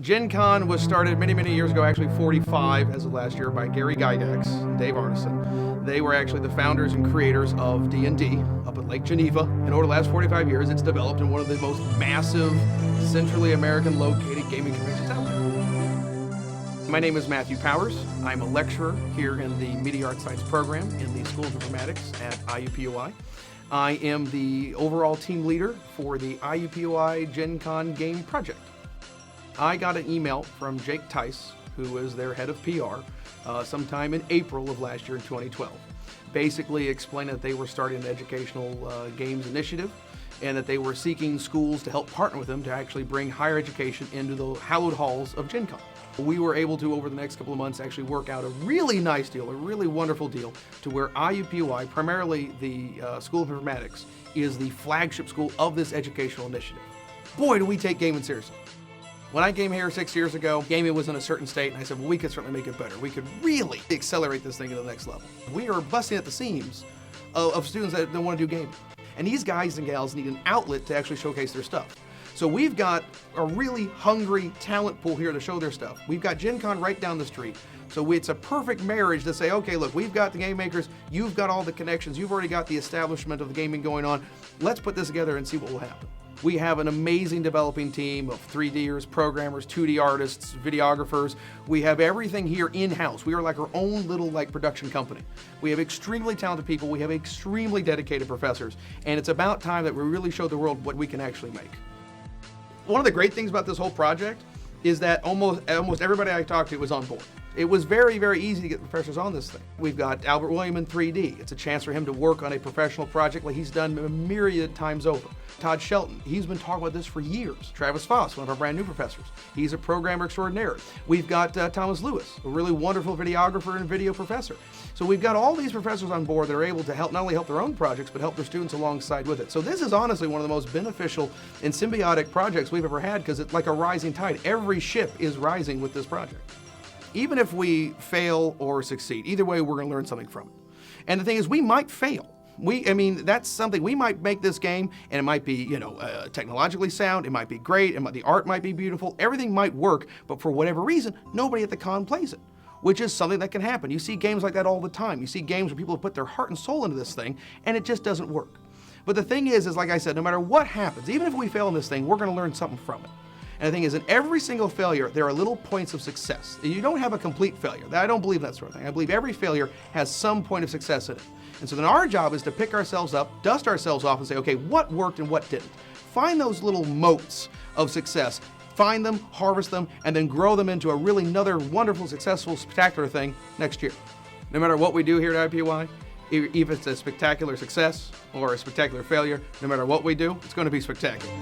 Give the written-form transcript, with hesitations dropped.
Gen Con was started many, many years ago, actually 45 as of last year, by Gary Gygax and Dave Arneson. They were actually the founders and creators of D&D up at Lake Geneva. And over the last 45 years, it's developed in one of the most massive, centrally American located gaming conventions out there. My name is Matthew Powers. I'm a lecturer here in the Media Arts Science program in the School of Informatics at IUPUI. I am the overall team leader for the IUPUI Gen Con game project. I got an email from Jake Tice, who is their head of PR, sometime in April of last year in 2012, basically explaining that they were starting an educational games initiative and that they were seeking schools to help partner with them to actually bring higher education into the hallowed halls of Gen Con. We were able to, over the next couple of months, actually work out a really nice deal, a really wonderful deal, to where IUPUI, primarily the School of Informatics, is the flagship school of this educational initiative. Boy, do we take gaming seriously. When I came here 6 years ago, gaming was in a certain state, and I said, well, we could certainly make it better. We could really accelerate this thing to the next level. We are busting at the seams of students that don't want to do gaming. And these guys and gals need an outlet to actually showcase their stuff. So we've got a really hungry talent pool here to show their stuff. We've got Gen Con right down the street. So it's a perfect marriage to say, okay, look, we've got the game makers, you've got all the connections, you've already got the establishment of the gaming going on. Let's put this together and see what will happen. We have an amazing developing team of 3Ders, programmers, 2D artists, videographers. We have everything here in-house. We are like our own little production company. We have extremely talented people. We have extremely dedicated professors. And it's about time that we really show the world what we can actually make. One of the great things about this whole project is that almost everybody I talked to was on board. It was very, very easy to get professors on this thing. We've got Albert William in 3D. It's a chance for him to work on a professional project like he's done a myriad times over. Todd Shelton, he's been talking about this for years. Travis Foss, one of our brand new professors. He's a programmer extraordinaire. We've got Thomas Lewis, a really wonderful videographer and video professor. So we've got all these professors on board that are able to help, not only help their own projects, but help their students alongside with it. So this is honestly one of the most beneficial and symbiotic projects we've ever had, because it's like a rising tide. Every ship is rising with this project. Even if we fail or succeed, either way, we're going to learn something from it. And the thing is, we might fail. That's something. We might make this game, and it might be, technologically sound. It might be great. The art might be beautiful. Everything might work, but for whatever reason, nobody at the con plays it, which is something that can happen. You see games like that all the time. You see games where people have put their heart and soul into this thing, and it just doesn't work. But the thing is like I said, no matter what happens, even if we fail in this thing, we're going to learn something from it. And the thing is, in every single failure, there are little points of success. You don't have a complete failure. I don't believe that sort of thing. I believe every failure has some point of success in it. And so then our job is to pick ourselves up, dust ourselves off, and say, okay, what worked and what didn't? Find those little motes of success, find them, harvest them, and then grow them into another wonderful, successful, spectacular thing next year. No matter what we do here at IUPUI, if it's a spectacular success or a spectacular failure, no matter what we do, it's going to be spectacular.